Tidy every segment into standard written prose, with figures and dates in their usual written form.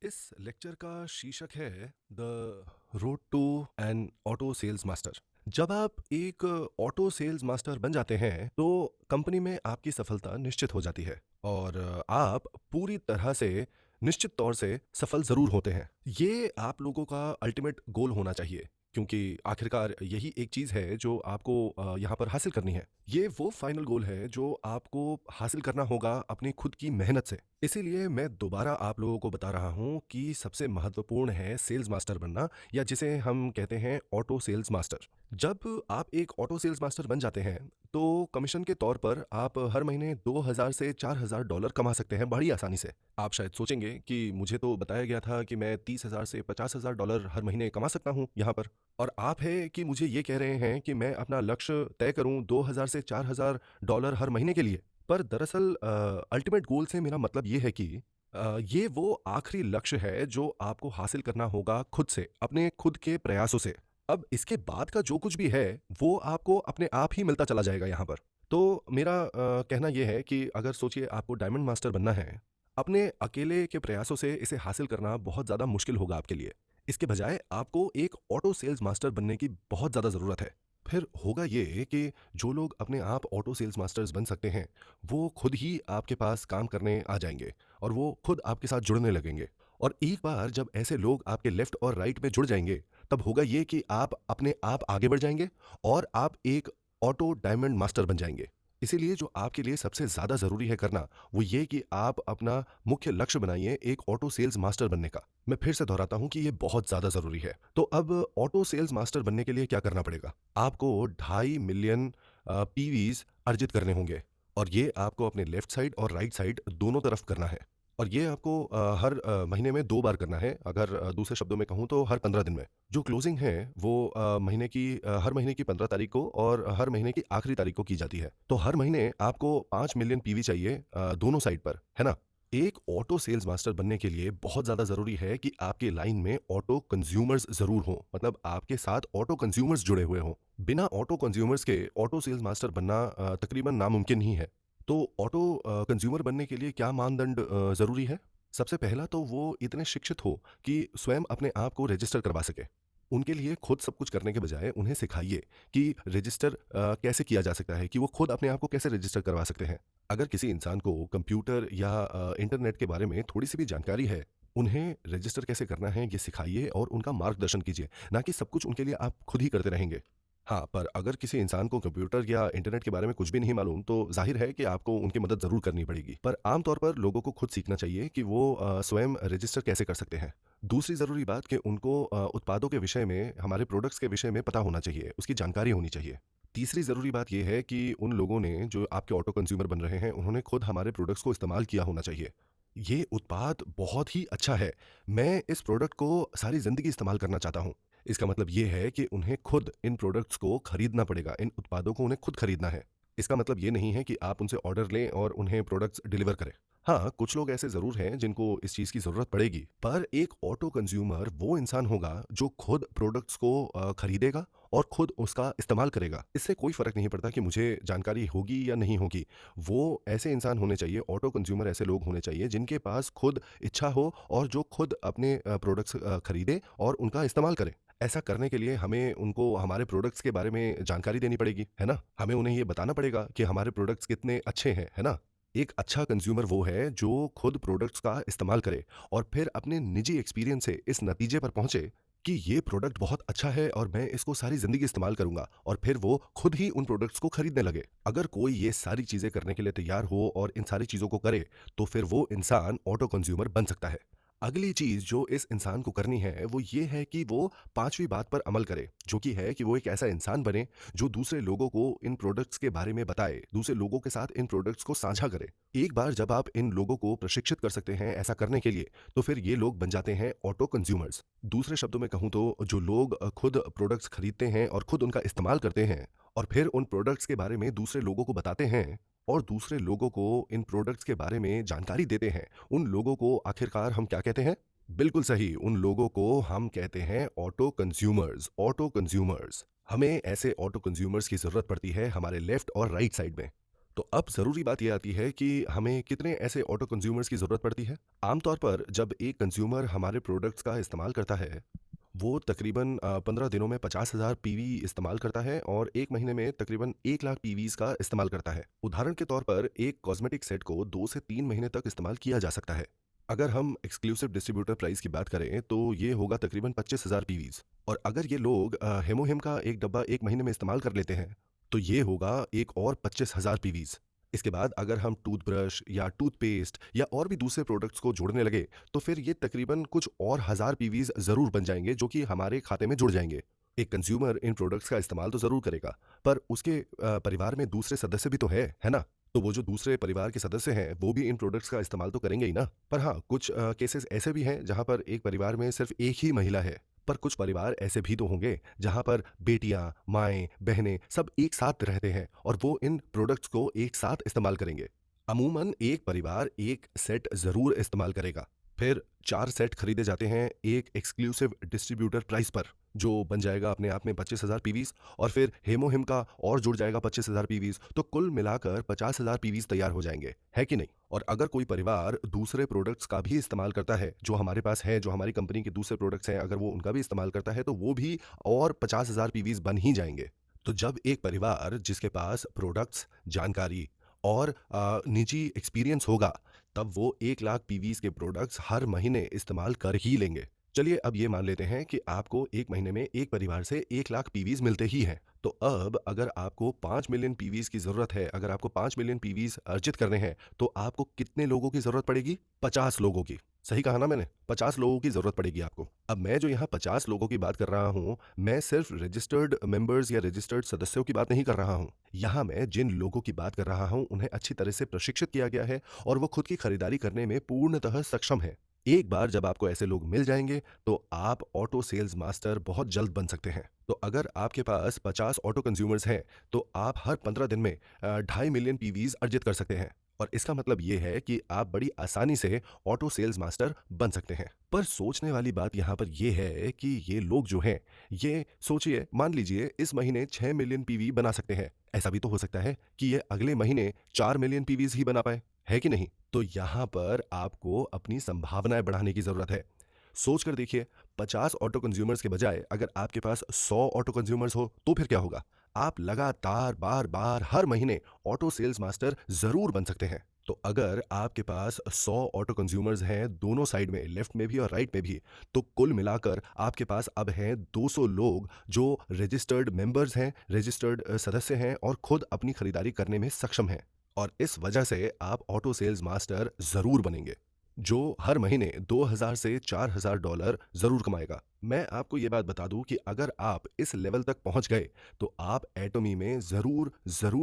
इस लेक्चर का शीर्षक है the road to an auto sales master. जब आप एक ऑटो सेल्स मास्टर बन जाते हैं तो कंपनी में आपकी सफलता निश्चित हो जाती है और आप पूरी तरह से निश्चित तौर से सफल जरूर होते हैं। ये आप लोगों का अल्टीमेट गोल होना चाहिए क्योंकि आखिरकार यही एक चीज़ है जो आपको यहाँ पर हासिल करनी है। ये वो फाइनल गोल है जो आपको हासिल करना होगा अपनी खुद की मेहनत से। इसीलिए मैं दोबारा आप लोगों को बता रहा हूँ कि सबसे महत्वपूर्ण है सेल्स मास्टर बनना, या जिसे हम कहते हैं ऑटो सेल्स मास्टर। जब आप एक ऑटो सेल्स मास्टर बन जाते हैं तो कमीशन के तौर पर आप हर महीने 2000 से $4000 कमा सकते हैं बड़ी आसानी से। आप शायद सोचेंगे कि मुझे तो बताया गया था कि मैं 30,000 से $50,000 हर महीने कमा सकता हूँ यहाँ पर, और आप है कि मुझे ये कह रहे हैं कि मैं अपना लक्ष्य तय करूँ 2000 से $4000 हर महीने के लिए। पर दरअसल अल्टीमेट गोल से मेरा मतलब ये है कि ये वो आखिरी लक्ष्य है जो आपको हासिल करना होगा खुद से, अपने खुद के प्रयासों से। अब इसके बाद का जो कुछ भी है, वो आपको अपने आप ही मिलता चला जाएगा यहाँ पर। तो मेरा कहना ये है कि अगर सोचिए आपको डायमंड मास्टर बनना है, अपने अकेले के प्रयासों से इसे हासिल करना बहुत ज़्यादा मुश्किल होगा आपके लिए। इसके बजाय आपको एक ऑटो सेल्स मास्टर बनने की बहुत ज़्यादा ज़रूरत है। फिर होगा ये कि जो लोग अपने आप ऑटो सेल्स मास्टर्स बन सकते हैं, वो खुद ही आपके पास काम करने आ जाएँगे और वो खुद आपके साथ जुड़ने लगेंगे। और एक बार जब ऐसे लोग आपके लेफ्ट और राइट में जुड़ जाएँगे, तब होगा ये कि आप अपने आप आगे बढ़ जाएँगे और आप एक ऑटो डायमंड मास्टर बन जाएँगे। इसीलिए जो आपके लिए सबसे ज़्यादा ज़रूरी है करना, वो ये कि आप अपना मुख्य लक्ष्य बनाइए एक ऑटो सेल्स मास्टर बनने का। मैं फिर से दोहराता हूँ कि ये बहुत ज़्यादा ज़रूरी है। तो अब ऑटो सेल्स मास्टर बनने के लिए क्या करना पड़ेगा? आपको 2.5 मिलियन पीवीज़ अर्जित करने होंगे और ये आपको अपने लेफ्ट साइड और राइट साइड दोनों तरफ करना है। और ये आपको हर महीने में 2 बार करना है, अगर दूसरे शब्दों में कहूँ तो हर 15 दिन में। जो क्लोजिंग है वो हर महीने की 15 तारीख को और हर महीने की आखिरी तारीख को की जाती है। तो हर महीने आपको 5 मिलियन पीवी चाहिए दोनों साइड पर, है ना? एक ऑटो सेल्स मास्टर बनने के लिए बहुत ज़्यादा ज़रूरी है कि आपकी लाइन में ऑटो कंज्यूमर्स ज़रूर हों, मतलब आपके साथ ऑटो कंज्यूमर्स जुड़े हुए हों। बिना ऑटो कंज्यूमर्स के ऑटो सेल्स मास्टर बनना तकरीबन नामुमकिन ही है। तो ऑटो कंज्यूमर बनने के लिए क्या मानदंड ज़रूरी है? सबसे पहला तो वो इतने शिक्षित हो कि स्वयं अपने आप को रजिस्टर करवा सके। उनके लिए खुद सब कुछ करने के बजाय उन्हें सिखाइए कि रजिस्टर कैसे किया जा सकता है, कि वो खुद अपने आप को कैसे रजिस्टर करवा सकते हैं। अगर किसी इंसान को कंप्यूटर या इंटरनेट के बारे में थोड़ी-सी भी जानकारी है, उन्हें रजिस्टर कैसे करना है ये सिखाइए और उनका मार्गदर्शन कीजिए, ना कि सब कुछ उनके लिए आप खुद ही करते रहेंगे। हाँ, पर अगर किसी इंसान को कंप्यूटर या इंटरनेट के बारे में कुछ भी नहीं मालूम, तो ज़ाहिर है कि आपको उनकी मदद ज़रूर करनी पड़ेगी। पर आम तौर पर लोगों को खुद सीखना चाहिए कि वो स्वयं रजिस्टर कैसे कर सकते हैं। दूसरी ज़रूरी बात कि उनको उत्पादों के विषय में, हमारे प्रोडक्ट्स के विषय में पता होना चाहिए, उसकी जानकारी होनी चाहिए। तीसरी ज़रूरी बात ये है कि उन लोगों ने, जो आपके ऑटो कंज्यूमर बन रहे हैं, उन्होंने खुद हमारे प्रोडक्ट्स को इस्तेमाल किया होना चाहिए। ये उत्पाद बहुत ही अच्छा है, मैं इस प्रोडक्ट को सारी ज़िंदगी इस्तेमाल करना चाहता हूँ। इसका मतलब ये है कि उन्हें खुद इन प्रोडक्ट्स को खरीदना पड़ेगा, इन उत्पादों को उन्हें खुद खरीदना है। इसका मतलब ये नहीं है कि आप उनसे ऑर्डर लें और उन्हें प्रोडक्ट्स डिलीवर करें। हाँ, कुछ लोग ऐसे ज़रूर हैं जिनको इस चीज़ की ज़रूरत पड़ेगी, पर एक ऑटो कंज्यूमर वो इंसान होगा जो खुद प्रोडक्ट्स को खरीदेगा और खुद उसका इस्तेमाल करेगा। इससे कोई फ़र्क नहीं पड़ता कि मुझे जानकारी होगी या नहीं होगी। वो ऐसे इंसान होने चाहिए, ऑटो कंज्यूमर ऐसे लोग होने चाहिए जिनके पास खुद इच्छा हो और जो खुद अपने प्रोडक्ट्स खरीदें और उनका इस्तेमाल करें। ऐसा करने के लिए हमें उनको हमारे प्रोडक्ट्स के बारे में जानकारी देनी पड़ेगी, है ना? हमें उन्हें ये बताना पड़ेगा कि हमारे प्रोडक्ट्स कितने अच्छे हैं, है ना? एक अच्छा कंज्यूमर वो है जो खुद प्रोडक्ट्स का इस्तेमाल करे और फिर अपने निजी एक्सपीरियंस से इस नतीजे पर पहुंचे कि ये प्रोडक्ट बहुत अच्छा है और मैं इसको सारी ज़िंदगी इस्तेमाल करूंगा, और फिर वो खुद ही उन प्रोडक्ट्स को खरीदने लगे। अगर कोई ये सारी चीज़ें करने के लिए तैयार हो और इन सारी चीज़ों को करे, तो फिर वो इंसान ऑटो कंज्यूमर बन सकता है। अगली चीज़ जो इस इंसान को करनी है वो ये है कि वो 5वीं बात पर अमल करे, जो कि है कि वो एक ऐसा इंसान बने जो दूसरे लोगों को इन प्रोडक्ट्स के बारे में बताए, दूसरे लोगों के साथ इन प्रोडक्ट्स को साझा करे। एक बार जब आप इन लोगों को प्रशिक्षित कर सकते हैं ऐसा करने के लिए, तो फिर ये लोग बन जाते हैं ऑटो कंज्यूमर्स। दूसरे शब्दों में कहूँ तो जो लोग खुद प्रोडक्ट्स खरीदते हैं और खुद उनका इस्तेमाल करते हैं और फिर उन प्रोडक्ट्स के बारे में दूसरे लोगों को बताते हैं और दूसरे लोगों को इन प्रोडक्ट्स के बारे में जानकारी देते हैं, उन लोगों को आखिरकार हम क्या कहते हैं? बिल्कुल सही, उन लोगों को हम कहते हैं ऑटो कंज्यूमर्स, ऑटो कंज्यूमर्स। हमें ऐसे ऑटो कंज्यूमर्स की ज़रूरत पड़ती है हमारे लेफ्ट और राइट साइड में। तो अब ज़रूरी बात ये आती है कि हमें कितने ऐसे ऑटो कंज्यूमर्स की ज़रूरत पड़ती है। आमतौर पर जब एक कंज्यूमर हमारे प्रोडक्ट्स का इस्तेमाल करता है, वो तकरीबन 15 दिनों में 50,000 पीवी इस्तेमाल करता है और 1 महीने में तकरीबन 1 लाख पीवीज़ का इस्तेमाल करता है। उदाहरण के तौर पर एक कॉस्मेटिक सेट को 2 से 3 महीने तक इस्तेमाल किया जा सकता है। अगर हम एक्सक्लूसिव डिस्ट्रीब्यूटर प्राइस की बात करें तो ये होगा तकरीबन 25,000 पीवीज़। और अगर ये लोग हेमो हिम का एक डब्बा 1 महीने में इस्तेमाल कर लेते हैं, तो ये होगा एक और 25,000 पीवीज़। इसके बाद अगर हम टूथब्रश या टूथपेस्ट या और भी दूसरे प्रोडक्ट्स को जोड़ने लगे, तो फिर ये तकरीबन कुछ और हज़ार पीवीज़ ज़रूर बन जाएँगे जो कि हमारे खाते में जुड़ जाएँगे। एक कंज्यूमर इन प्रोडक्ट्स का इस्तेमाल तो ज़रूर करेगा, पर उसके परिवार में दूसरे सदस्य भी तो है ना? तो वो जो दूसरे परिवार के सदस्य हैं, वो भी इन प्रोडक्ट्स का इस्तेमाल तो करेंगे ही ना। पर हाँ, कुछ केसेज़ ऐसे भी हैं जहाँ पर एक परिवार में सिर्फ़ एक ही महिला है। पर कुछ परिवार ऐसे भी तो होंगे जहाँ पर बेटियाँ, माएँ, बहनें सब एक साथ रहते हैं और वो इन प्रोडक्ट्स को एक साथ इस्तेमाल करेंगे। अमूमन एक परिवार 1 सेट ज़रूर इस्तेमाल करेगा। फिर 4 सेट खरीदे जाते हैं एक एक्सक्लूसिव डिस्ट्रीब्यूटर प्राइस पर, जो बन जाएगा अपने आप में 25,000 पीवीज़ और फिर हेमो हिम का और जुड़ जाएगा 25,000 पीवीज़, तो कुल मिलाकर 50,000 पीवीज़ तैयार हो जाएँगे, है कि नहीं? और अगर कोई परिवार दूसरे प्रोडक्ट्स का भी इस्तेमाल करता है, जो हमारे पास है, जो हमारी कंपनी के दूसरे प्रोडक्ट्स हैं, अगर वो उनका भी इस्तेमाल करता है, तो वो भी और 50,000 पीवीज़ बन ही जाएँगे। तो जब एक परिवार जिसके पास प्रोडक्ट्स, जानकारी और निजी एक्सपीरियंस होगा, तब वो 1 लाख पीवीज़ के प्रोडक्ट्स हर महीने इस्तेमाल कर ही लेंगे। चलिए अब ये मान लेते हैं कि आपको 1 महीने में एक परिवार से 1 लाख पीवीज़ मिलते ही हैं। तो अब अगर आपको 5 मिलियन पीवीज़ की ज़रूरत है, अगर आपको 5 मिलियन पीवीज़ अर्जित करने हैं, तो आपको कितने लोगों की ज़रूरत पड़ेगी? 50 लोगों की। सही कहा ना मैंने? 50 लोगों की ज़रूरत पड़ेगी आपको। अब मैं जो यहाँ 50 लोगों की बात कर रहा हूँ, मैं सिर्फ़ रजिस्टर्ड मेंबर्स या रजिस्टर्ड सदस्यों की बात नहीं कर रहा हूँ। यहाँ मैं जिन लोगों की बात कर रहा हूँ, उन्हें अच्छी तरह से प्रशिक्षित किया गया है और वो खुद की खरीदारी करने में पूर्णतः सक्षम हैं। एक बार जब आपको ऐसे लोग मिल जाएँगे, तो आप ऑटो सेल्स मास्टर बहुत जल्द बन सकते हैं। तो अगर आपके पास 50 ऑटो कंज्यूमर्स हैं, तो आप हर 15 दिन में 2.5 मिलियन पीवीज़ अर्जित कर सकते हैं। और इसका मतलब ये है कि आप बड़ी आसानी से ऑटो सेल्स मास्टर बन सकते हैं। पर सोचने वाली बात यहाँ पर ये है कि ये लोग जो हैं, ये सोचिए मान लीजिए इस महीने 6 मिलियन पीवी बना सकते हैं। ऐसा भी तो हो सकता है कि ये अगले महीने 4 मिलियन पीवीज़ ही बना पाएँ, है कि नहीं? तो यहाँ पर आपको अपनी संभावनाएँ बढ़ाने की ज़रूरत है। सोच कर देखिए, 50 ऑटो कंज्यूमर्स के बजाय अगर आपके पास 100 ऑटो कंज्यूमर्स हो, तो फिर क्या होगा? आप लगातार बार-बार हर महीने ऑटो सेल्स मास्टर ज़रूर बन सकते हैं। तो अगर आपके पास 100 ऑटो कंज्यूमर्स हैं दोनों साइड में, लेफ्ट में भी और राइट में भी, तो कुल मिलाकर आपके पास अब हैं 200 लोग जो रजिस्टर्ड मेंबर्स हैं, रजिस्टर्ड सदस्य हैं और खुद अपनी खरीदारी करने में सक्षम हैं। और इस वजह से आप ऑटो सेल्स मास्टर ज़रूर बनेंगे, जो हर महीने 2,000 से $4,000 ज़रूर कमाएगा। मैं आपको ये बात बता दूँ कि अगर आप इस लेवल तक पहुँच गए, तो आप एटॉमी में ज़रूर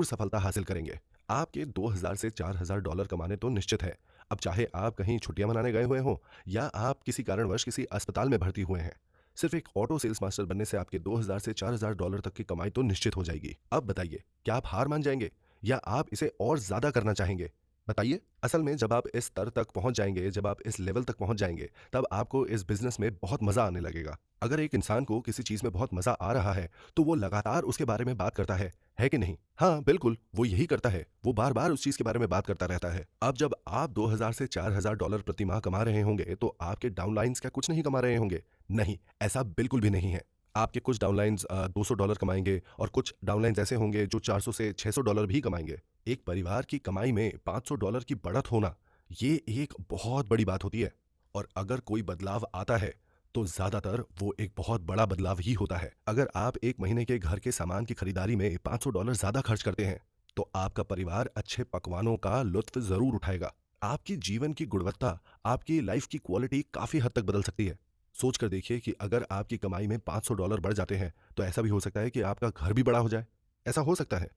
सफलता हासिल करेंगे। आपके 2,000 से $4,000 कमाने तो निश्चित है। अब चाहे आप कहीं छुट्टियाँ मनाने गए हुए हों या आप किसी कारणवश किसी अस्पताल में भर्ती हुए हैं। सिर्फ़ एक ऑटो सेल्स मास्टर बनने से आपके 2,000 से $4,000 तक की कमाई तो निश्चित हो जाएगी। अब बताइए, क्या आप हार मान जाएँगे या आप इसे और ज़्यादा करना चाहेंगे? बताइए। असल में जब आप इस स्तर तक पहुँच जाएँगे, जब आप इस लेवल तक पहुँच जाएँगे, तब आपको इस बिज़नेस में बहुत मज़ा आने लगेगा। अगर एक इंसान को किसी चीज़ में बहुत मज़ा आ रहा है, तो वो लगातार उसके बारे में बात करता है कि नहीं? हाँ, बिल्कुल, वो यही करता है। वो बार-बार उस चीज़ के बारे में बात करता रहता है। अब जब आप 2,000 से $4,000 प्रति माह कमा रहे होंगे, तो आपके डाउनलाइन्स क्या कुछ नहीं कमा रहे होंगे? नहीं, ऐसा बिल्कुल भी नहीं है। आपके कुछ डाउनलाइन्स $200 कमाएँगे और कुछ डाउनलाइन्स ऐसे होंगे जो 400 से $600 भी कमाएँगे। एक परिवार की कमाई में $500 की बढ़त होना, ये एक बहुत बड़ी बात होती है। और अगर कोई बदलाव आता है, तो ज़्यादातर वो एक बहुत बड़ा बदलाव ही होता है। अगर आप 1 महीने के घर के सामान की खरीदारी में $500 ज़्यादा खर्च करते हैं, तो आपका परिवार अच्छे पकवानों का लुत्फ़ ज़रूर उठाएगा। आपकी जीवन की गुणवत्ता, आपकी लाइफ़ की क्वालिटी काफ़ी हद तक बदल सकती है। सोच कर देखिए कि अगर आपकी कमाई में $500 बढ़ जाते हैं, तो ऐसा भी हो सकता है कि आपका घर भी बड़ा हो जाए। ऐसा हो सकता है।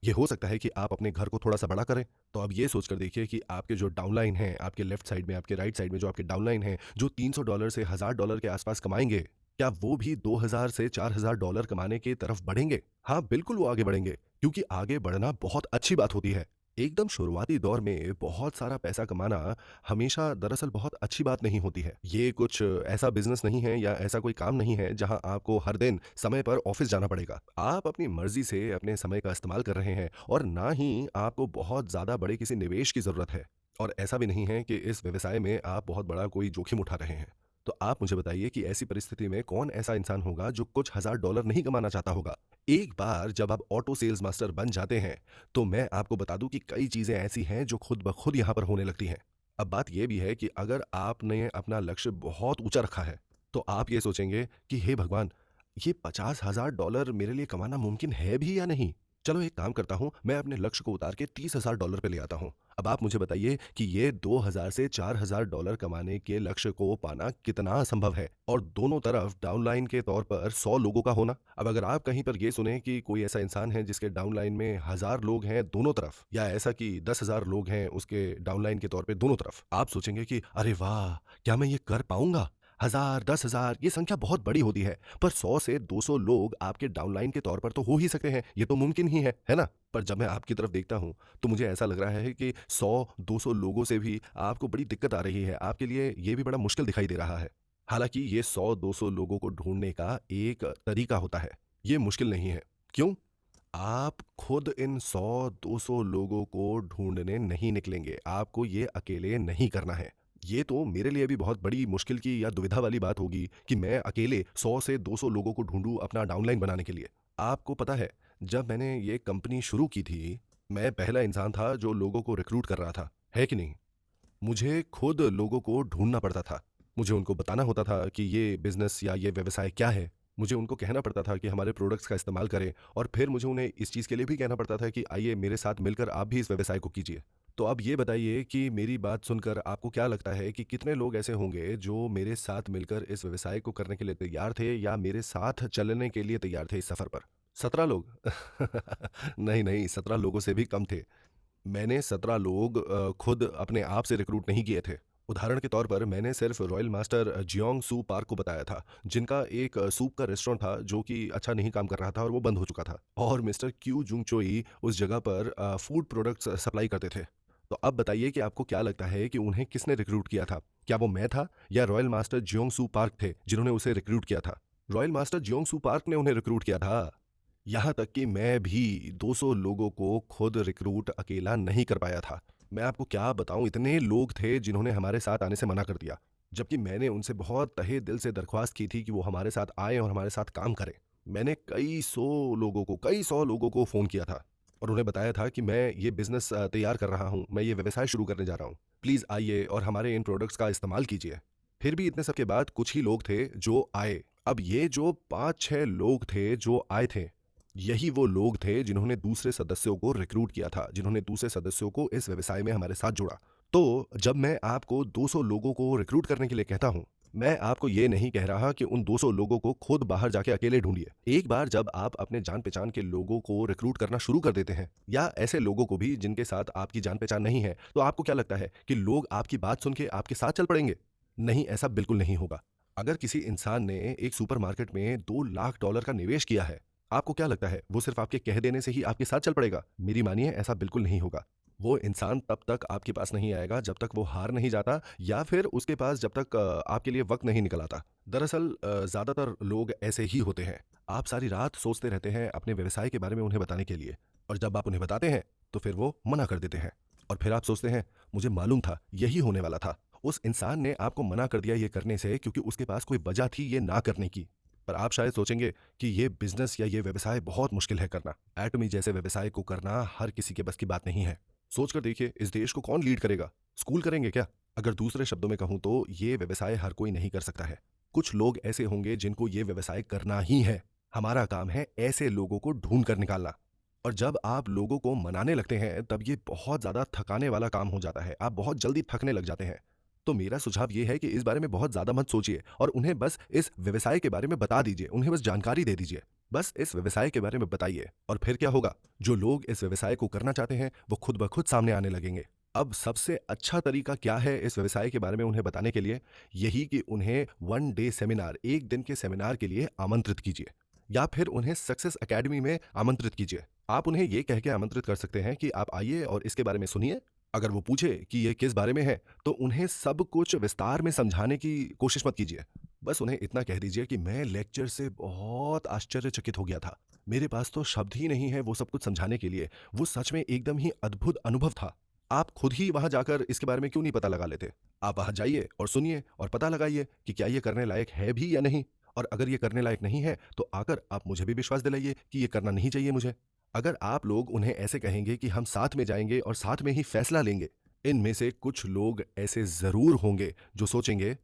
ये हो सकता है कि आप अपने घर को थोड़ा-सा बड़ा करें। तो अब ये सोचकर देखिए कि आपके जो डाउनलाइन हैं, आपके लेफ्ट साइड में, आपके राइट साइड में जो आपके डाउनलाइन हैं, जो $300 से $1,000 के आस-पास कमाएँगे, क्या वो भी 2,000 से $4,000 कमाने की तरफ बढ़ेंगे? हाँ, बिल्कुल वो आगे बढ़ेंगे, क्योंकि आगे बढ़ना बहुत अच्छी बात होती है। एकदम शुरुआती दौर में बहुत सारा पैसा कमाना हमेशा दरअसल बहुत अच्छी बात नहीं होती है। ये कुछ ऐसा बिज़नेस नहीं है या ऐसा कोई काम नहीं है जहाँ आपको हर दिन समय पर ऑफ़िस जाना पड़ेगा। आप अपनी मर्ज़ी से अपने समय का इस्तेमाल कर रहे हैं और ना ही आपको बहुत ज़्यादा बड़े किसी निवेश की ज़रूरत है। और ऐसा भी नहीं है कि इस व्यवसाय में आप बहुत बड़ा कोई जोखिम उठा रहे हैं। तो आप मुझे बताइए कि ऐसी परिस्थिति में कौन ऐसा इंसान होगा जो कुछ हज़ार डॉलर नहीं कमाना चाहता होगा? एक बार जब आप ऑटो सेल्स मास्टर बन जाते हैं तो मैं आपको बता दूं कि कई चीजें ऐसी हैं जो खुद ब खुद यहां पर होने लगती हैं। अब बात यह भी है कि अगर आपने अपना लक्ष्य बहुत ऊंचा रखा है तो आप ये सोचेंगे कि हे भगवान, ये 50,000 डॉलर मेरे लिए कमाना मुमकिन है भी या नहीं। चलो एक काम करता हूं, मैं अपने लक्ष्य को उतार के 30,000 डॉलर पे ले आता हूं। अब आप मुझे बताइए कि ये 2,000 से 4,000 डॉलर कमाने के लक्ष्य को पाना कितना असंभव है, और दोनों तरफ डाउनलाइन के तौर पर 100 लोगों का होना। अब अगर आप कहीं पर ये सुने कि कोई ऐसा इंसान है जिसके डाउनलाइन में 1,000 लोग हैं दोनों तरफ, या ऐसा कि 10,000 लोग हैं उसके डाउनलाइन के तौर पे दोनों तरफ, आप सोचेंगे कि अरे वाह! क्या मैं ये कर पाऊँगा? 1,000, 10,000 ये संख्या बहुत बड़ी होती है, पर 100 से 200 लोग आपके डाउनलाइन के तौर पर तो हो ही सकते हैं, ये तो मुमकिन ही है ना? पर जब मैं आपकी तरफ देखता हूँ, तो मुझे ऐसा लग रहा है कि 100-200 लोगों से भी आपको बड़ी दिक्कत आ रही है, आपके लिए ये भी बड़ा मुश्किल दिखाई दे रहा है। हालाँकि ये 100-200 लोगों को ढूँढने का एक तरीका होता है, ये मुश्किल नहीं है। क्यों? आप खुद इन 100-200 लोगों को ढूँढने नहीं निकलेंगे, आपको ये अकेले नहीं करना है। ये तो मेरे लिए भी बहुत बड़ी मुश्किल की या दुविधा वाली बात होगी कि मैं अकेले 100 से 200 लोगों को ढूँढूँ अपना डाउनलाइन बनाने के लिए। आपको पता है, जब मैंने ये कंपनी शुरू की थी, मैं पहला इंसान था जो लोगों को रिक्रूट कर रहा था, है कि नहीं? मुझे खुद लोगों को ढूँढना पड़ता था। मुझे उनको बताना होता था कि ये बिज़नेस या ये व्यवसाय क्या है। मुझे उनको कहना पड़ता था कि हमारे प्रोडक्ट्स का इस्तेमाल करें, और फिर मुझे उन्हें इस चीज़ के लिए भी कहना पड़ता था कि आइए मेरे साथ मिलकर आप भी इस व्यवसाय को कीजिए। तो अब ये बताइए कि मेरी बात सुनकर आपको क्या लगता है कि कितने लोग ऐसे होंगे जो मेरे साथ मिलकर इस व्यवसाय को करने के लिए तैयार थे या मेरे साथ चलने के लिए तैयार थे इस सफ़र पर? 17 लोग? नहीं, नहीं, 17 लोगों से भी कम थे। मैंने 17 लोग खुद अपने आप से रिक्रूट नहीं किए थे। उदाहरण के तौर पर मैंने सिर्फ रॉयल मास्टर जियोंग सू पार्क को बताया था, जिनका एक सूप का रेस्टोरेंट था जो कि अच्छा नहीं काम कर रहा था और वो बंद हो चुका था। और मिस्टर क्यू जुंग चोई उस जगह पर फूड प्रोडक्ट्स सप्लाई करते थे। तो अब बताइए कि आपको क्या लगता है कि उन्हें किसने रिक्रूट किया था? क्या वो मैं था या रॉयल मास्टर जियोंग सू पार्क थे जिन्होंने उसे रिक्रूट किया था? रॉयल मास्टर जियोंग सू पार्क ने उन्हें रिक्रूट किया था। यहाँ तक कि मैं भी 200 लोगों को खुद रिक्रूट अकेला नहीं कर पाया था। मैं आपको क्या बताऊँ, इतने लोग थे जिन्होंने हमारे साथ आने से मना कर दिया। जबकि मैंने उनसे बहुत तहे दिल से दरख्वास्त की थी कि वो हमारे साथ आएँ और हमारे साथ काम करें। मैंने कई सौ लोगों को फ़ोन किया था और उन्हें बताया था कि मैं ये बिज़नेस तैयार कर रहा हूँ, मैं ये व्यवसाय शुरू करने जा रहा हूँ। प्लीज़ आइए और हमारे इन प्रोडक्ट्स का इस्तेमाल कीजिए। फिर भी इतने सब के बाद कुछ ही लोग थे जो आए। अब ये जो 5-6 लोग थे जो आए थे, यही वो लोग थे जिन्होंने दूसरे सदस्यों को रिक्रूट किया था, जिन्होंने दूसरे सदस्यों को इस व्यवसाय में हमारे साथ जोड़ा। तो जब मैं आपको 200 लोगों को रिक्रूट करने के लिए कहता हूँ, मैं आपको ये नहीं कह रहा कि उन 200 लोगों को खुद बाहर जाके अकेले ढूँढिए। एक बार जब आप अपने जान-पहचान के लोगों को रिक्रूट करना शुरू कर देते हैं, या ऐसे लोगों को भी जिनके साथ आपकी जान-पहचान नहीं है, तो आपको क्या लगता है कि लोग आपकी बात सुन के आपके साथ चल पड़ेंगे? नहीं, ऐसा बिल्कुल नहीं होगा। अगर किसी इंसान ने एक सुपरमार्केट में $2 लाख का निवेश किया है, आपको क्या लगता है वो सिर्फ आपके कह देने से ही आपके साथ चल पड़ेगा? मेरी मानिए, ऐसा बिल्कुल नहीं होगा। वो इंसान तब तक आपके पास नहीं आएगा जब तक वो हार नहीं जाता, या फिर उसके पास जब तक आपके लिए वक़्त नहीं निकल आता। दरअसल ज़्यादातर लोग ऐसे ही होते हैं। आप सारी रात सोचते रहते हैं अपने व्यवसाय के बारे में उन्हें बताने के लिए, और जब आप उन्हें बताते हैं तो फिर वो मना कर देते हैं। और फिर आप सोचते हैं, मुझे मालूम था यही होने वाला था। उस इंसान ने आपको मना कर दिया ये करने से क्योंकि उसके पास कोई वजह थी ये ना करने की। पर आप शायद सोचेंगे कि ये बिज़नेस या ये व्यवसाय बहुत मुश्किल है करना। एटमी जैसे व्यवसाय को करना हर किसी के बस की बात नहीं है। सोचकर देखिए, इस देश को कौन लीड करेगा? स्कूल करेंगे क्या? अगर दूसरे शब्दों में कहूँ तो ये व्यवसाय हर कोई नहीं कर सकता है। कुछ लोग ऐसे होंगे जिनको ये व्यवसाय करना ही है। हमारा काम है ऐसे लोगों को ढूँढ कर निकालना। और जब आप लोगों को मनाने लगते हैं तब ये बहुत ज़्यादा थकाने वाला काम हो जाता है। आप बहुत जल्दी थकने लग जाते हैं। तो मेरा सुझाव ये है कि इस बारे में बहुत ज़्यादा मत सोचिए और उन्हें बस इस व्यवसाय के बारे में बता दीजिए, उन्हें बस जानकारी दे दीजिए। बस इस व्यवसाय के बारे में बताइए, और फिर क्या होगा? जो लोग इस व्यवसाय को करना चाहते हैं, वो खुद ब खुद सामने आने लगेंगे। अब सबसे अच्छा तरीका क्या है इस व्यवसाय के बारे में उन्हें बताने के लिए? यही कि उन्हें 1 डे सेमिनार, 1 दिन के सेमिनार के लिए आमंत्रित कीजिए। या फिर उन्हें सक्सेस अकेडमी में आमंत्रित कीजिए। आप उन्हें ये कह के आमंत्रित कर सकते हैं कि आप आइए और इसके बारे में सुनिए। अगर वो पूछे कि ये किस बारे में है, तो उन्हें सब कुछ विस्तार में समझाने की कोशिश मत कीजिए। बस उन्हें इतना कह दीजिए कि मैं लेक्चर से बहुत आश्चर्यचकित हो गया था। मेरे पास तो शब्द ही नहीं है वो सब कुछ समझाने के लिए। वो सच में एकदम ही अद्भुत अनुभव था। आप खुद ही वहाँ जाकर इसके बारे में क्यों नहीं पता लगा लेते? आप वहाँ जाइए और सुनिए और पता लगाइए कि क्या ये करने लायक है भी या नहीं। और अगर ये करने लायक नहीं है, तो आकर आप मुझे भी विश्वास दिलाइए कि ये करना नहीं चाहिए मुझे। अगर आप लोग उन्हें ऐसे कहेंगे कि हम साथ में जाएँगे और साथ में ही फैसला लेंगे, इनमें से कुछ लोग ऐसे ज़रूर होंगे जो सोचेंगे,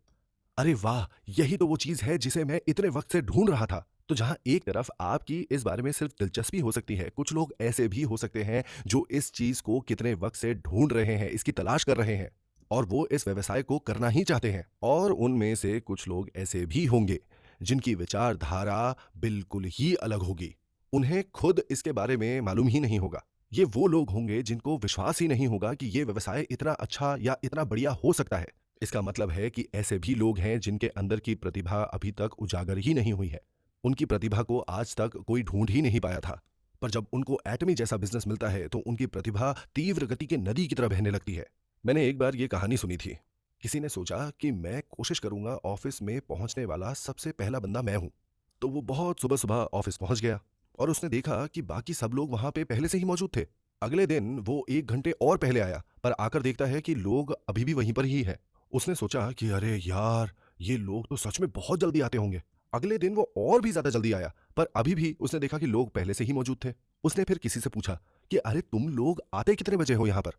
अरे वाह! यही तो वो चीज़ है जिसे मैं इतने वक़्त से ढूँढ रहा था। तो जहाँ एक तरफ आपकी इस बारे में सिर्फ़ दिलचस्पी हो सकती है, कुछ लोग ऐसे भी हो सकते हैं जो इस चीज़ को कितने वक़्त से ढूँढ रहे हैं, इसकी तलाश कर रहे हैं और वो इस व्यवसाय को करना ही चाहते हैं। और उनमें से कुछ लोग ऐसे भी होंगे जिनकी विचारधारा बिल्कुल ही अलग होगी। उन्हें खुद इसके बारे में मालूम ही नहीं होगा। ये वो लोग होंगे जिनको विश्वास ही नहीं होगा कि ये व्यवसाय इतना अच्छा या इतना बढ़िया हो सकता है। इसका मतलब है कि ऐसे भी लोग हैं जिनके अंदर की प्रतिभा अभी तक उजागर ही नहीं हुई है। उनकी प्रतिभा को आज तक कोई ढूंढ ही नहीं पाया था। पर जब उनको एटमी जैसा बिजनेस मिलता है तो उनकी प्रतिभा तीव्र गति के नदी की तरह बहने लगती है। मैंने एक बार ये कहानी सुनी थी। किसी ने सोचा कि मैं कोशिश करूंगा ऑफिस में पहुंचने वाला सबसे पहला बंदा मैं हूं। तो वो बहुत सुबह सुबह ऑफिस पहुंच गया और उसने देखा कि बाकी सब लोग वहां पे पहले से ही मौजूद थे। अगले दिन वो 1 घंटे और पहले आया, पर आकर देखता है कि लोग अभी भी वहीं पर ही है। उसने सोचा कि अरे यार, ये लोग तो सच में बहुत जल्दी आते होंगे। अगले दिन वो और भी ज्यादा जल्दी आया, पर अभी भी उसने देखा कि लोग पहले से ही मौजूद थे। उसने फिर किसी से पूछा कि अरे तुम लोग आते कितने बजे हो यहाँ पर?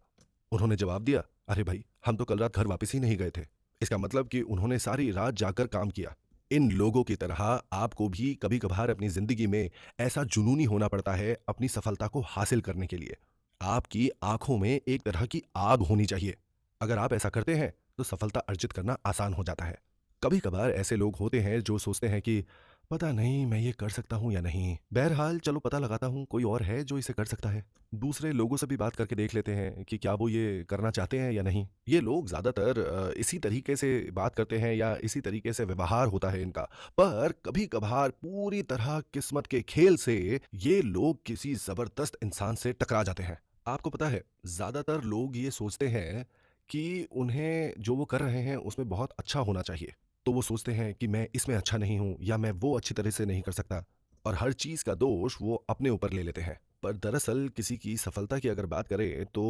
उन्होंने जवाब दिया, अरे भाई, हम तो कल रात घर वापस ही नहीं गए थे। इसका मतलब कि उन्होंने सारी रात जाकर काम किया। इन लोगों की तरह आपको भी कभी कभार अपनी जिंदगी में ऐसा जुनूनी होना पड़ता है अपनी सफलता को हासिल करने के लिए। आपकी आंखों में एक तरह की आग होनी चाहिए। अगर आप ऐसा करते हैं तो सफलता अर्जित करना आसान हो जाता है। कभी कभार ऐसे लोग होते हैं जो सोचते हैं कि पता नहीं मैं ये कर सकता हूँ या नहीं, बहरहाल चलो पता लगाता हूँ कोई और है जो इसे कर सकता है। दूसरे लोगों से भी बात करके देख लेते हैं कि क्या वो ये करना चाहते हैं या नहीं। ये लोग ज़्यादातर इसी तरीके से बात करते हैं या इसी तरीके से व्यवहार होता है इनका। पर कभी कभार पूरी तरह किस्मत के खेल से ये लोग किसी ज़बरदस्त इंसान से टकरा जाते हैं। आपको पता है, ज़्यादातर लोग ये सोचते हैं कि उन्हें जो वो कर रहे हैं उसमें बहुत अच्छा होना चाहिए। तो वो सोचते हैं कि मैं इसमें अच्छा नहीं हूँ या मैं वो अच्छी तरह से नहीं कर सकता, और हर चीज़ का दोष वो अपने ऊपर ले लेते हैं। पर दरअसल किसी की सफलता की अगर बात करें तो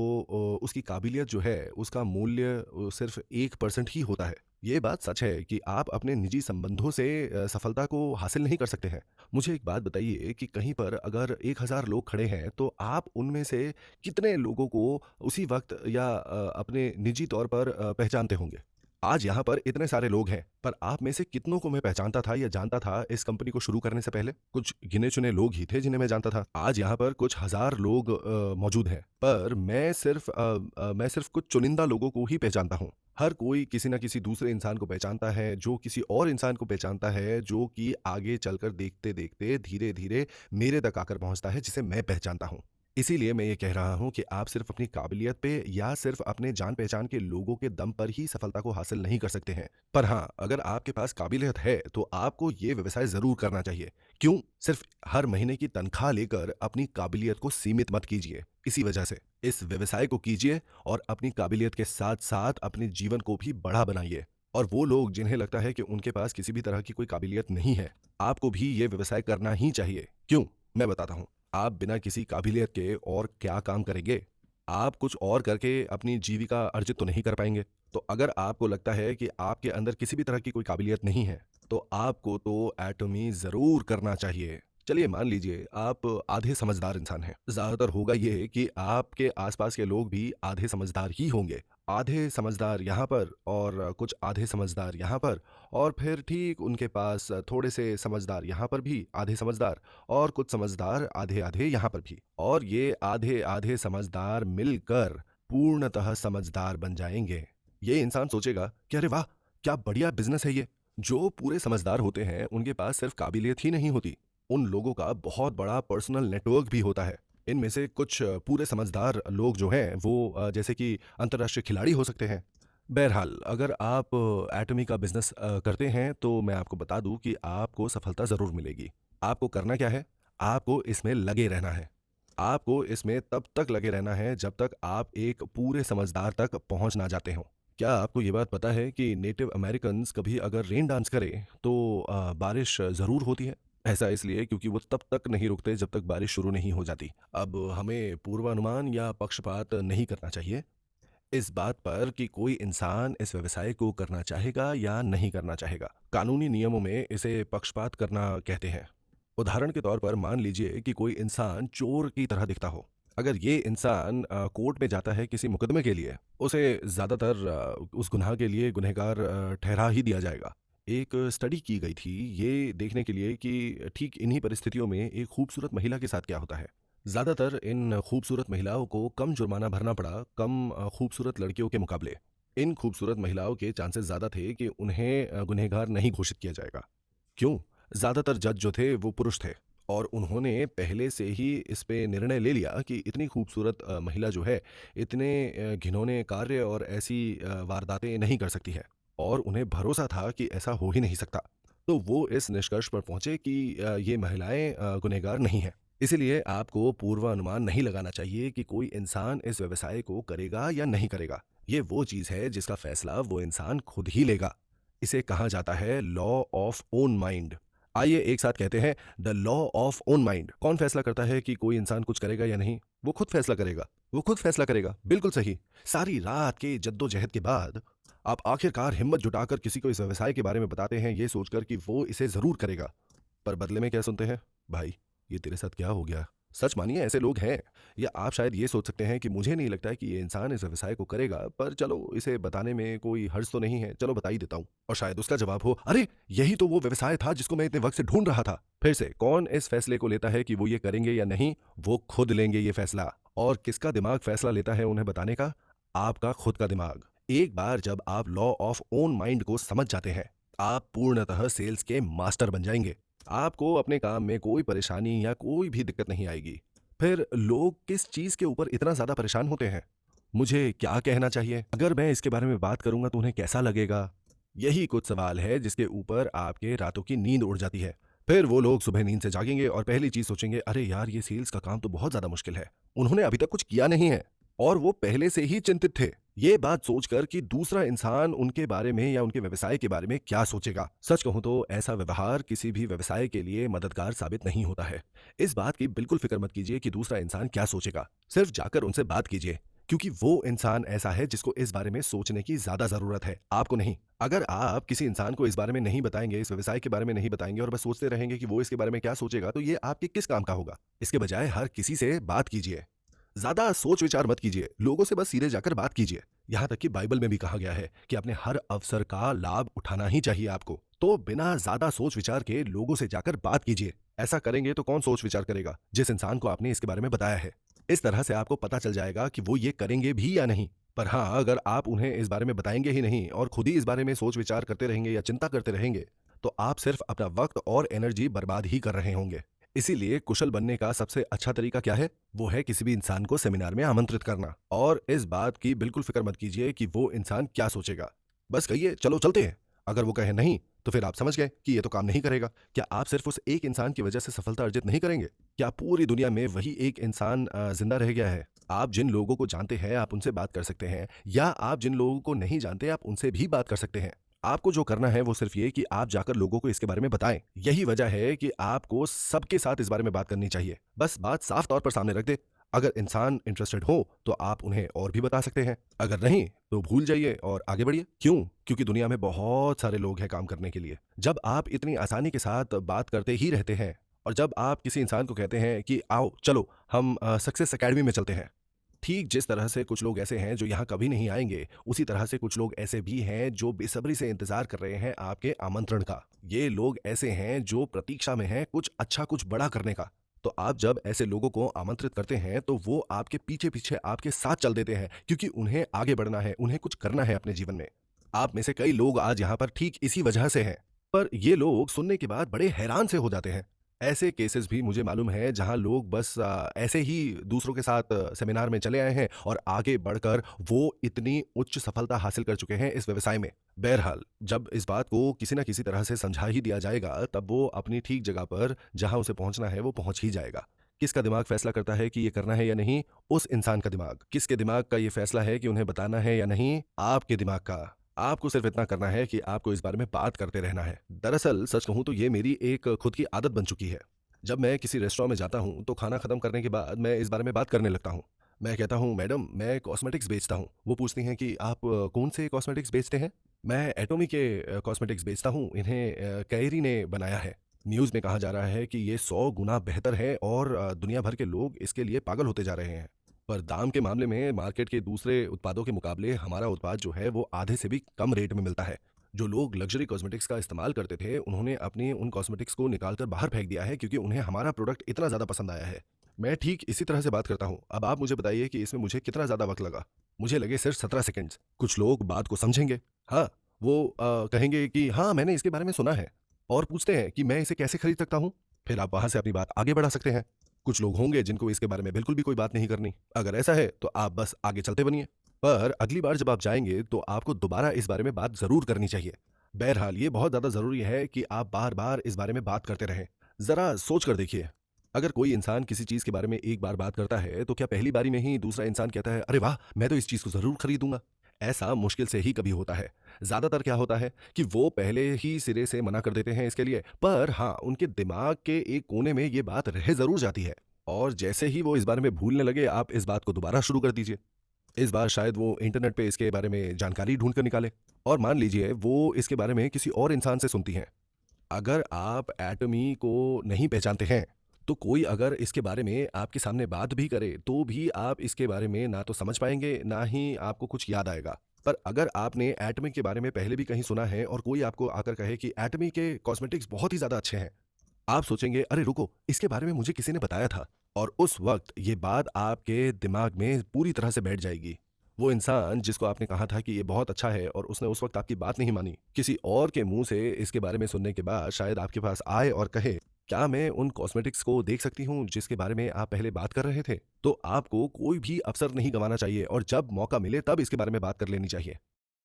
उसकी काबिलियत जो है उसका मूल्य सिर्फ 1% ही होता है। ये बात सच है कि आप अपने निजी संबंधों से सफलता को हासिल नहीं कर सकते हैं। मुझे एक बात बताइए कि कहीं पर अगर 1000 लोग खड़े हैं तो आप उनमें से कितने लोगों को उसी वक्त या अपने निजी तौर पर पहचानते होंगे? आज यहाँ पर इतने सारे लोग हैं, पर आप में से कितनों को मैं पहचानता था या जानता था इस कंपनी को शुरू करने से पहले? कुछ गिने-चुने लोग ही थे जिन्हें मैं जानता था। आज यहाँ पर कुछ हज़ार लोग मौजूद हैं, पर मैं सिर्फ़ कुछ चुनिंदा लोगों को ही पहचानता हूँ। हर कोई किसी न किसी दूसरे इंसान को पहचानता है, जो किसी और इंसान को पहचानता है, जो कि आगे चलकर देखते-देखते धीरे-धीरे मेरे तक आकर पहुँचता है, जिसे मैं पहचानता हूँ। इसीलिए मैं ये कह रहा हूँ कि आप सिर्फ अपनी काबिलियत पे या सिर्फ अपने जान-पहचान के लोगों के दम पर ही सफलता को हासिल नहीं कर सकते हैं। पर हाँ, अगर आपके पास काबिलियत है, तो आपको ये व्यवसाय ज़रूर करना चाहिए। क्यों? सिर्फ हर महीने की तनख्वाह लेकर अपनी काबिलियत को सीमित मत कीजिए। इसी वजह से इस व्यवसाय को कीजिए और अपनी काबिलियत के साथ-साथ अपने जीवन को भी बड़ा बनाइए। और वो लोग जिन्हें लगता है कि उनके पास किसी भी तरह की कोई काबिलियत नहीं है, आपको भी ये व्यवसाय करना ही चाहिए। क्यों? मैं बताता हूँ। आप बिना किसी काबिलियत के और क्या काम करेंगे? आप कुछ और करके अपनी जीविका अर्जित तो नहीं कर पाएँगे। तो अगर आपको लगता है कि आपके अंदर किसी भी तरह की कोई काबिलियत नहीं है, तो आपको तो एटॉमी ज़रूर करना चाहिए। चलिए मान लीजिए आप आधे समझदार इंसान हैं। ज़्यादातर होगा ये कि आपके आस-पास के लोग भी आधे समझदार ही होंगे। आधे समझदार यहाँ पर और कुछ आधे समझदार यहाँ पर, और फिर ठीक उनके पास थोड़े से समझदार यहाँ पर भी, आधे समझदार, और कुछ समझदार आधे-आधे यहाँ पर भी। और ये आधे-आधे समझदार मिलकर पूर्णतः समझदार बन जाएँगे। ये इंसान सोचेगा कि अरे वाह! क्या बढ़िया बिज़नेस है ये। जो पूरे समझदार होते हैं, उनके पास सिर्फ़ काबिलियत ही नहीं होती, उन लोगों का बहुत बड़ा पर्सनल नेटवर्क भी होता है। इनमें से कुछ पूरे समझदार लोग जो हैं वो जैसे कि अंतर्राष्ट्रीय खिलाड़ी हो सकते हैं, बहरहाल, अगर आप एटमी का बिज़नेस करते हैं, तो मैं आपको बता दूँ कि आपको सफलता ज़रूर मिलेगी। आपको करना क्या है? आपको इसमें लगे रहना है। आपको इसमें तब तक लगे रहना है, जब तक आप एक पूरे समझदार तक पहुँच ना जाते हों। क्या आपको ये बात पता है कि नेटिव अमेरिकन्स कभी अगर रेन डांस करें, तो बारिश ज़रूर होती है? ऐसा इसलिए क्योंकि वो तब तक नहीं रुकते, जब तक बारिश शुरू नहीं हो जाती। अब हमें पूर्वानुमान या पक्षपात नहीं करना चाहिए इस बात पर कि कोई इंसान इस व्यवसाय को करना चाहेगा या नहीं करना चाहेगा। कानूनी नियमों में इसे पक्षपात करना कहते हैं। उदाहरण के तौर पर मान लीजिए कि कोई इंसान चोर की तरह दिखता हो। अगर ये इंसान कोर्ट में जाता है किसी मुकदमे के लिए, उसे ज़्यादातर उस गुनाह के लिए गुनहगार ठहरा ही दिया जाएगा। एक स्टडी की गई थी ये देखने के लिए कि ठीक इन्हीं परिस्थितियों में एक खूबसूरत महिला के साथ क्या होता है। ज़्यादातर इन खूबसूरत महिलाओं को कम जुर्माना भरना पड़ा, कम खूबसूरत लड़कियों के मुकाबले। इन खूबसूरत महिलाओं के चांसेस ज़्यादा थे कि उन्हें गुनहगार नहीं घोषित किया जाएगा। क्यों? ज़्यादातर जज जो थे वो पुरुष थे और उन्होंने पहले से ही इस पे निर्णय ले लिया कि इतनी खूबसूरत महिला जो है, इतने घिनौने कार्य और ऐसी वारदातें नहीं कर सकती है और उन्हें भरोसा था कि ऐसा हो ही नहीं सकता। तो वो इस निष्कर्ष पर पहुँचे कि ये महिलाएँ गुनहगार नहीं हैं। इसीलिए आपको पूर्वानुमान नहीं लगाना चाहिए कि कोई इंसान इस व्यवसाय को करेगा या नहीं करेगा। ये वो चीज़ है जिसका फैसला वो इंसान खुद ही लेगा। इसे कहा जाता है लॉ ऑफ ओन माइंड। आइए एक साथ कहते हैं the law of own mind. कौन फैसला करता है कि कोई इंसान कुछ करेगा या नहीं? वो खुद फैसला करेगा। वो खुद फैसला करेगा। बिल्कुल सही। सारी रात के जद्दोजहद के बाद आप आखिरकार हिम्मत जुटाकर किसी को इस व्यवसाय के बारे में बताते हैं ये सोचकर कि वो इसे ज़रूर करेगा। पर बदले में क्या सुनते हैं? भाई, ये तेरे साथ क्या हो गया? सच मानिए ऐसे लोग हैं। या आप शायद ये सोच सकते हैं कि मुझे नहीं लगता है कि ये इंसान इस व्यवसाय को करेगा, पर चलो इसे बताने में कोई हर्ज तो नहीं है, चलो बता ही देता हूँ। और शायद उसका जवाब हो, अरे! यही तो वो व्यवसाय था जिसको मैं इतने वक़्त से ढूँढ रहा था। फिर से कौन इस फैसले को लेता है कि वो ये करेंगे या नहीं? वो खुद लेंगे ये फैसला। और किसका दिमाग फैसला लेता है उन्हें बताने का? आपका खुद का दिमाग। एक बार जब आप लॉ ऑफ ओन माइंड को समझ जाते हैं, आप पूर्णतः सेल्स के मास्टर बन जाएँगे। आपको अपने काम में कोई परेशानी या कोई भी दिक्कत नहीं आएगी। फिर लोग किस चीज़ के ऊपर इतना ज़्यादा परेशान होते हैं? मुझे क्या कहना चाहिए? अगर मैं इसके बारे में बात करूँगा तो उन्हें कैसा लगेगा? यही कुछ सवाल है जिसके ऊपर आपके रातों की नींद उड़ जाती है। फिर वो लोग सुबह नींद से जागेंगे और पहली चीज़ सोचेंगे, अरे यार ये सेल्स का काम तो बहुत ज़्यादा मुश्किल है। उन्होंने अभी तक कुछ किया नहीं है और वो पहले से ही चिंतित थे। ये बात सोचकर कि दूसरा इंसान उनके बारे में या उनके व्यवसाय के बारे में क्या सोचेगा। सच कहूँ तो ऐसा व्यवहार किसी भी व्यवसाय के लिए मददगार साबित नहीं होता है। इस बात की बिल्कुल फिक्र मत कीजिए कि दूसरा इंसान क्या सोचेगा। सिर्फ जाकर उनसे बात कीजिए क्योंकि वो इंसान ऐसा है जिसको इस बारे में सोचने की ज़्यादा ज़रूरत है, आपको नहीं। अगर आप किसी इंसान को इस बारे में नहीं बताएँगे, इस व्यवसाय के बारे में नहीं बताएँगे और बस सोचते रहेंगे कि वो इसके बारे में क्या सोचेगा, तो ये आपके किस काम का होगा? इसके बजाय हर किसी से बात कीजिए। ज़्यादा सोच-विचार मत कीजिए, लोगों से बस सीधे जाकर बात कीजिए। यहाँ तक कि बाइबल में भी कहा गया है कि अपने हर अवसर का लाभ उठाना ही चाहिए आपको। तो बिना ज़्यादा सोच-विचार के लोगों से जाकर बात कीजिए। ऐसा करेंगे तो कौन सोच-विचार करेगा? जिस इंसान को आपने इसके बारे में बताया है। इस तरह से आपको पता चल जाएगा कि वो ये करेंगे भी या नहीं। पर हाँ, अगर आप उन्हें इस बारे में बताएँगे ही नहीं और खुद ही इस बारे में सोच-विचार करते रहेंगे या चिंता करते रहेंगे, तो आप सिर्फ अपना वक़्त और एनर्जी बर्बाद ही कर रहे होंगे। इसीलिए कुशल बनने का सबसे अच्छा तरीका क्या है? वो है किसी भी इंसान को सेमिनार में आमंत्रित करना और इस बात की बिल्कुल फ़िक्र मत कीजिए कि वो इंसान क्या सोचेगा। बस कहिए, "चलो चलते हैं।" अगर वो कहे नहीं, तो फिर आप समझ गए कि ये तो काम नहीं करेगा। क्या आप सिर्फ उस एक इंसान की वजह से सफलता अर्जित नहीं करेंगे? क्या पूरी दुनिया में वही एक इंसान ज़िंदा रह गया है? आप जिन लोगों को जानते हैं, आप उनसे बात कर सकते हैं या आप जिन लोगों को नहीं जानते, आप उनसे भी बात कर सकते हैं। आपको जो करना है वो सिर्फ ये कि आप जाकर लोगों को इसके बारे में बताएं। यही वजह है कि आपको सबके साथ इस बारे में बात करनी चाहिए। बस बात साफ तौर पर सामने रख दे। अगर इंसान इंटरेस्टेड हो तो आप उन्हें और भी बता सकते हैं। अगर नहीं तो भूल जाइए और आगे बढ़िए। क्यों? क्योंकि दुनिया में बहुत सारे लोग हैं काम करने के लिए। जब आप इतनी आसानी के साथ बात करते ही रहते हैं और जब आप किसी इंसान को कहते हैं कि आओ चलो हम सक्सेस एकेडमी में चलते हैं, ठीक जिस तरह से कुछ लोग ऐसे हैं जो यहाँ कभी नहीं आएँगे, उसी तरह से कुछ लोग ऐसे भी हैं जो बेसब्री से इंतज़ार कर रहे हैं आपके आमंत्रण का। ये लोग ऐसे हैं जो प्रतीक्षा में हैं कुछ अच्छा, कुछ बड़ा करने का। तो आप जब ऐसे लोगों को आमंत्रित करते हैं, तो वो आपके पीछे-पीछे आपके साथ चल देते हैं क्योंकि उन्हें आगे बढ़ना है, उन्हें कुछ करना है अपने जीवन में। आप में से कई लोग आज यहाँ पर ठीक इसी वजह से हैं। पर ये लोग सुनने के बाद बड़े हैरान से हो जाते हैं। ऐसे केसेस भी मुझे मालूम है जहां लोग बस ऐसे ही दूसरों के साथ सेमिनार में चले आए हैं और आगे बढ़कर वो इतनी उच्च सफलता हासिल कर चुके हैं इस व्यवसाय में। बहरहाल, जब इस बात को किसी न किसी तरह से समझा ही दिया जाएगा, तब वो अपनी ठीक जगह पर जहां उसे पहुंचना है, वो पहुंच ही जाएगा। किसका दिमाग फैसला करता है कि ये करना है या नहीं? उस इंसान का दिमाग। किसके दिमाग का ये फैसला है कि उन्हें बताना है या नहीं? आपके दिमाग का। आपको सिर्फ इतना करना है कि आपको इस बारे में बात करते रहना है। दरअसल सच कहूं तो ये मेरी एक खुद की आदत बन चुकी है। जब मैं किसी रेस्टोरेंट में जाता हूं तो खाना खत्म करने के बाद मैं इस बारे में बात करने लगता हूं। मैं कहता हूं, मैडम मैं कॉस्मेटिक्स बेचता हूं। वो पूछती हैं कि आप कौन से कॉस्मेटिक्स बेचते हैं? मैं एटोमी के कॉस्मेटिक्स बेचता हूं, इन्हें कैरी ने बनाया है। न्यूज़ में कहा जा रहा है कि ये 100 गुना बेहतर है और दुनिया भर के लोग इसके लिए पागल होते जा रहे हैं। पर दाम के मामले में मार्केट के दूसरे उत्पादों के मुकाबले हमारा उत्पाद जो है वो आधे से भी कम रेट में मिलता है। जो लोग लग्जरी कॉस्मेटिक्स का इस्तेमाल करते थे, उन्होंने अपने उन कॉस्मेटिक्स को निकाल कर बाहर फेंक दिया है क्योंकि उन्हें हमारा प्रोडक्ट इतना ज़्यादा पसंद आया है। मैं ठीक इसी तरह से बात करता हूँ। अब आप मुझे बताइए कि इसमें मुझे कितना ज़्यादा वक्त लगा। मुझे लगे सिर्फ 17 सेकंड्स। कुछ लोग बात को समझेंगे। हाँ, वो कहेंगे कि हाँ, मैंने इसके बारे में सुना है, और पूछते हैं कि मैं इसे कैसे खरीद सकता हूँ। फिर आप वहां से अपनी बात आगे बढ़ा सकते हैं। कुछ लोग होंगे जिनको इसके बारे में बिल्कुल भी कोई बात नहीं करनी। अगर ऐसा है तो आप बस आगे चलते बनिए। पर अगली बार जब आप जाएंगे तो आपको दोबारा इस बारे में बात ज़रूर करनी चाहिए। बहरहाल, ये बहुत ज़्यादा ज़रूरी है कि आप बार-बार इस बारे में बात करते रहें। ज़रा सोच कर देखिए, अगर कोई इंसान किसी चीज़ के बारे में एक बार बात करता है, तो क्या पहली बारी में ही दूसरा इंसान कहता है, "अरे वाह! मैं तो इस चीज़ को ज़रूर खरीदूँगा"? ऐसा मुश्किल से ही कभी होता है। ज़्यादातर क्या होता है कि वो पहले ही सिरे से मना कर देते हैं इसके लिए, पर हाँ, उनके दिमाग के एक कोने में ये बात रह ज़रूर जाती है। और जैसे ही वो इस बारे में भूलने लगे, आप इस बात को दोबारा शुरू कर दीजिए। इस बार शायद वो इंटरनेट पे इसके बारे में जानकारी ढूँढ कर निकाले, और मान लीजिए वो इसके बारे में किसी और इंसान से सुनती हैं। अगर आप एटमी को नहीं पहचानते हैं, तो कोई अगर इसके बारे में आपके सामने बात भी करे, तो भी आप इसके बारे में ना तो समझ पाएँगे, ना ही आपको कुछ याद आएगा। पर अगर आपने एटमी के बारे में पहले भी कहीं सुना है और कोई आपको आकर कहे कि एटमी के कॉस्मेटिक्स बहुत ही ज़्यादा अच्छे हैं, आप सोचेंगे, अरे रुको, इसके बारे में मुझे किसी ने बताया था। और उस वक्त ये बात आपके दिमाग में पूरी तरह से बैठ जाएगी। वो इंसान जिसको आपने कहा था कि ये बहुत अच्छा है और उसने उस वक्त आपकी बात नहीं मानी, किसी और के मुंह से इसके बारे में सुनने के बाद शायद आपके पास आए और कहे, क्या मैं उन कॉस्मेटिक्स को देख सकती हूँ जिसके बारे में आप पहले बात कर रहे थे? तो आपको कोई भी अवसर नहीं गंवाना चाहिए और जब मौका मिले तब इसके बारे में बात कर लेनी चाहिए।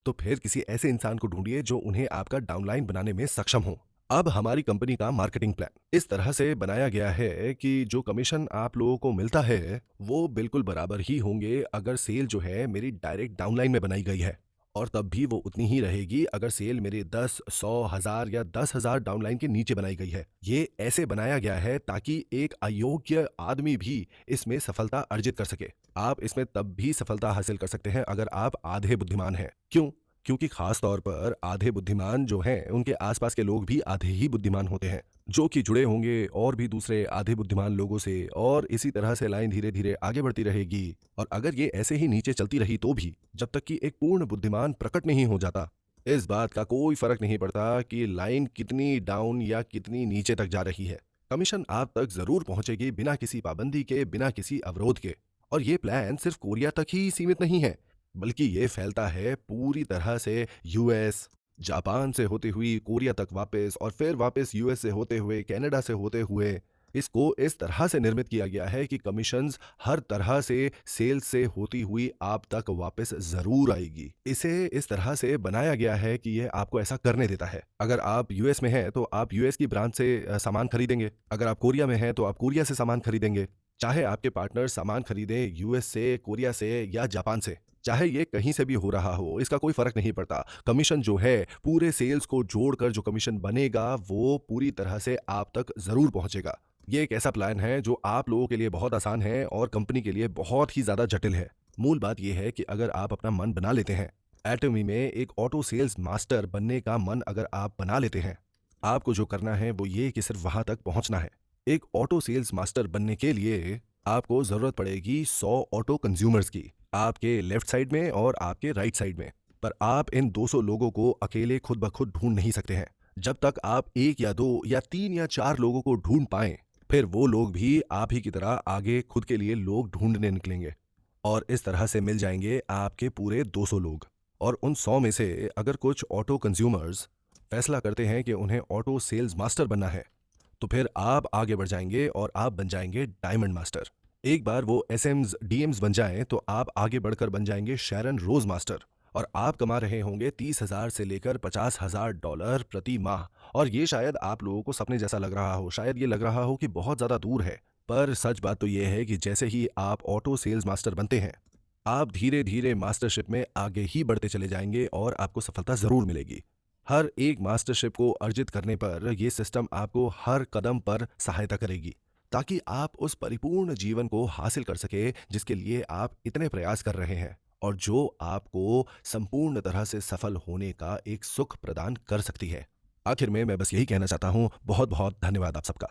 तो फिर किसी ऐसे इंसान को ढूंढिए जो उन्हें आपका डाउनलाइन बनाने में सक्षम हो। अब हमारी कंपनी का मार्केटिंग प्लान इस तरह से बनाया गया है कि जो कमीशन आप लोगों को मिलता है, वो बिल्कुल बराबर ही होंगे अगर सेल जो है मेरी डायरेक्ट डाउनलाइन में बनाई गई है, और तब भी वो उतनी ही रहेगी अगर सेल मेरे 10, 100, 1000 या 10,000 डाउनलाइन के नीचे बनाई गई है। ये ऐसे बनाया गया है ताकि एक अयोग्य आदमी भी इसमें सफलता अर्जित कर सके। आप इसमें तब भी सफलता हासिल कर सकते हैं अगर आप आधे बुद्धिमान हैं। क्यों? क्योंकि खास तौर पर आधे बुद्धिमान जो हैं, उनके आसपास के लोग भी आधे ही बुद्धिमान होते हैं, जो कि जुड़े होंगे और भी दूसरे आधे बुद्धिमान लोगों से, और इसी तरह से लाइन धीरे-धीरे आगे बढ़ती रहेगी। और अगर ये ऐसे ही नीचे चलती रही तो भी, जब तक कि एक पूर्ण बुद्धिमान प्रकट नहीं हो जाता, इस बात का कोई फर्क नहीं पड़ता कि लाइन कितनी डाउन या कितनी नीचे तक जा रही है। कमीशन आप तक जरूर पहुंचेगी, बिना किसी पाबंदी के, बिना किसी अवरोध के। और ये प्लान सिर्फ कोरिया तक ही सीमित नहीं है, बल्कि ये फैलता है पूरी तरह से यूएस, जापान से होती हुई कोरिया तक वापस, और फिर वापस यूएस से होते हुए कनाडा से होते हुए। इसको इस तरह से निर्मित किया गया है कि कमीशंस हर तरह से सेल्स से होती हुई आप तक वापस जरूर आएगी। इसे इस तरह से बनाया गया है कि ये आपको ऐसा करने देता है। अगर आप यूएस में हैं तो आप यूएस की ब्रांच से सामान खरीदेंगे। अगर आप कोरिया में हैं तो आप कोरिया से सामान खरीदेंगे। चाहे आपके पार्टनर सामान खरीदें यूएस से, कोरिया से या जापान से, चाहे ये कहीं से भी हो रहा हो, इसका कोई फर्क नहीं पड़ता। कमीशन जो है, पूरे सेल्स को जोड़कर जो कमीशन बनेगा, वो पूरी तरह से आप तक जरूर पहुंचेगा। ये एक ऐसा प्लान है जो आप लोगों के लिए बहुत आसान है और कंपनी के लिए बहुत ही ज्यादा जटिल है। मूल बात यह है कि अगर आप अपना मन बना लेते हैं, एटमी में एक ऑटो सेल्स मास्टर बनने का मन अगर आप बना लेते हैं, आपको जो करना है वो ये कि सिर्फ वहां तक पहुंचना है। एक ऑटो सेल्स मास्टर बनने के लिए आपको जरूरत पड़ेगी 100 ऑटो कंज्यूमर्स की, आपके लेफ्ट साइड में और आपके राइट साइड में। पर आप इन 200 लोगों को अकेले खुद ब खुद ढूंढ नहीं सकते हैं। जब तक आप 1 या 2 या 3 या 4 लोगों को ढूंढ पाएं, फिर वो लोग भी आप ही की तरह आगे खुद के लिए लोग ढूंढने निकलेंगे, और इस तरह से मिल जाएंगे आपके पूरे 200 लोग। और उन 100 में से अगर कुछ ऑटो कंज्यूमर्स फैसला करते हैं कि उन्हें ऑटो सेल्स मास्टर बनना है, तो फिर आप आगे बढ़ जाएँगे और आप बन जाएँगे डायमंड मास्टर। एक बार वो एसएम्स, डीएम्स बन जाएँ तो आप आगे बढ़कर बन जाएँगे शेरन रोज़ मास्टर और आप कमा रहे होंगे 30,000 से लेकर $50,000 प्रति माह। और ये शायद आप लोगों को सपने जैसा लग रहा हो, शायद ये लग रहा हो कि बहुत ज़्यादा दूर है। पर सच बात तो ये है कि जैसे ही आप ऑटो सेल्स मास्टर बनते हैं, आप धीरे-धीरे मास्टरशिप में आगे ही बढ़ते चले जाएँगे और आपको सफलता ज़रूर मिलेगी। हर एक मास्टरशिप को अर्जित करने पर ये सिस्टम आपको हर कदम पर सहायता करेगी, ताकि आप उस परिपूर्ण जीवन को हासिल कर सकें जिसके लिए आप इतने प्रयास कर रहे हैं और जो आपको संपूर्ण तरह से सफल होने का एक सुख प्रदान कर सकती है। आखिर में मैं बस यही कहना चाहता हूँ, बहुत-बहुत धन्यवाद आप सबका।